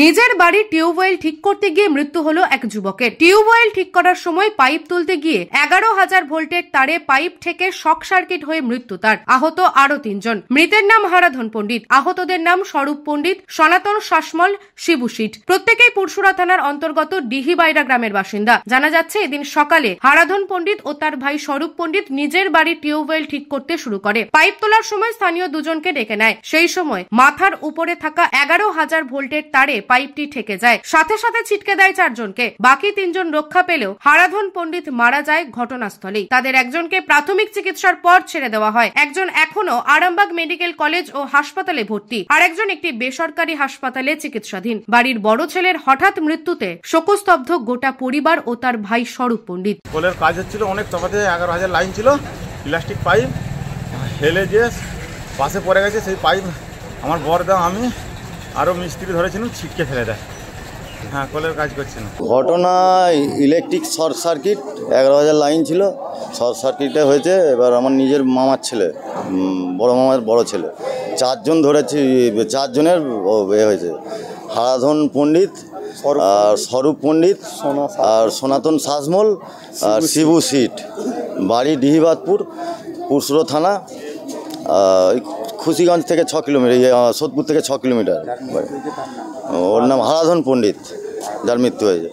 নিজের বাড়ির টিউবওয়েল ঠিক করতে গিয়ে মৃত্যু হলো এক যুবকের। টিউবওয়েল ঠিক করার সময় পাইপ তুলতে গিয়ে 11,000 ভোল্টের তারে পাইপ থেকে শর্ট সার্কিট হয়ে মৃত্যু তার। আহত আরো 3 জন। মৃতের নাম হারাধন পণ্ডিত, আহতদের নাম স্বরূপ পণ্ডিত, সনাতন শাসমল, শিবু সিট। প্রত্যেকেই পুরসুরা থানার অন্তর্গত ডিহিবাইরা গ্রামের বাসিন্দা। জানা যাচ্ছে এদিন সকালে হারাধন পণ্ডিত ও তার ভাই স্বরূপ পণ্ডিত নিজের বাড়ির টিউবওয়েল ঠিক করতে শুরু করে। পাইপ তোলার সময় স্থানীয় দুজনকে ডেকে নেয়। সেই সময় মাথার উপরে থাকা 11,000 ভোল্টের তারে পাইপটি ঠেকে যায়, সাথে সাথে ছিটকে দেয় 4 জনকে। বাকি 3 জন রক্ষা পেলেও হারাধন পণ্ডিত মারা যায় ঘটনাস্থলেই। তাদের একজনকে প্রাথমিক চিকিৎসার পর ছেড়ে দেওয়া হয়। একজন এখনো আরামবাগ মেডিকেল কলেজ ও হাসপাতালে ভর্তি, আর একজন একটি বেসরকারি হাসপাতালে চিকিৎসাধীন। বাড়ির বড় ছেলের হঠাৎ মৃত্যুতে শোকস্তব্ধ গোটা পরিবার ও তার ভাই স্বরূপ পণ্ডিত। পোলের কাজ হচ্ছিল, অনেক তফাতে 11,000 লাইন ছিল, প্লাস্টিক পাইপ হেলে যে পাশে পড়ে গেছে। সেই পাইপ আমার বরদা আমি আরও মিস্ত্রি ধরেছিলাম, ছিটকে ফেলে দেয়। হ্যাঁ, কলের কাজ করছে না। ঘটনা ইলেকট্রিক শর্ট সার্কিট, 11,000 লাইন ছিল, শর্ট সার্কিটে হয়েছে। এবার আমার নিজের মামার ছেলে, বড় মামার বড় ছেলে, 4 জন ধরেছি। 4 জনের হয়েছে, হারাধন পণ্ডিত আর স্বরূপ পণ্ডিত আর সনাতন শাসমল আর শিবু সিট। বাড়ি ডিহিবাদপুর, পুরসুরা থানা, খুশিগঞ্জ থেকে 6 কিলোমিটার, সোদপুর থেকে 6 কিলোমিটার। ওর নাম হারাধন পণ্ডিত, যার মৃত্যু হয়েছে।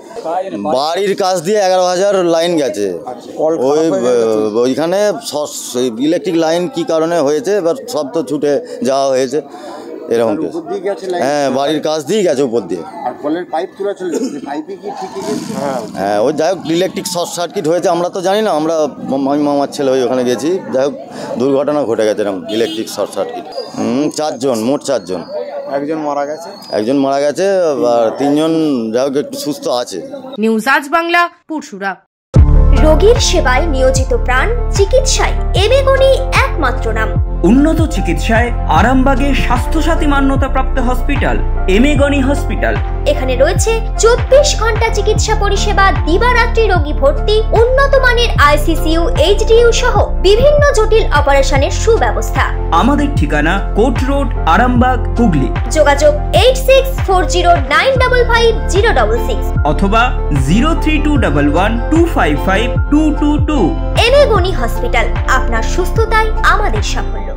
বাড়ির কাছ দিয়ে 11,000 লাইন গেছে। ওইখানে ইলেকট্রিক লাইন কি কারণে হয়েছে, এবার সব তো ছুটে যাওয়া হয়েছে এরকম। হ্যাঁ, বাড়ির কাছ দিয়েই গেছে উপর দিয়ে। হ্যাঁ, ওই যাই হোক ইলেকট্রিক শর্ট সার্কিট হয়েছে, আমরা তো জানি না। আমরা মামার ছেলে হয়ে ওখানে গেছি, যাই হোক দুর্ঘটনা ঘটে গেছে এরকম ইলেকট্রিক শর্ট সার্কিট। 4 জন, মোট 4 জন। একজন মারা গেছে আর 3 জন যাই হোক একটু সুস্থ আছে। নিউজ আজ বাংলা, পুরসুরা। রোগীর সেবায় নিয়োজিত প্রাণ, চিকিৎসায় এবেগুনি একমাত্র নাম। উন্নত চিকিৎসায় আরামবাগে স্বাস্থ্যসাথী মান্যতাপ্রাপ্ত হসপিটাল এমেগনি হসপিটাল। এখানে রয়েছে 24 ঘন্টা চিকিৎসা পরিষেবা, দিবারাত্রি রোগী ভর্তি, উন্নত মানের ICCU, HDU সহ বিভিন্ন জটিল অপারেশনের সুব্যবস্থা। আমাদের ঠিকানা কোট রোড, আরামবাগ, হুগলি। যোগাযোগ 8640955066 অথবা 03211255222। এবেগুনি হসপিটাল, আপনার সুস্থতাই আমাদের সাফল্য।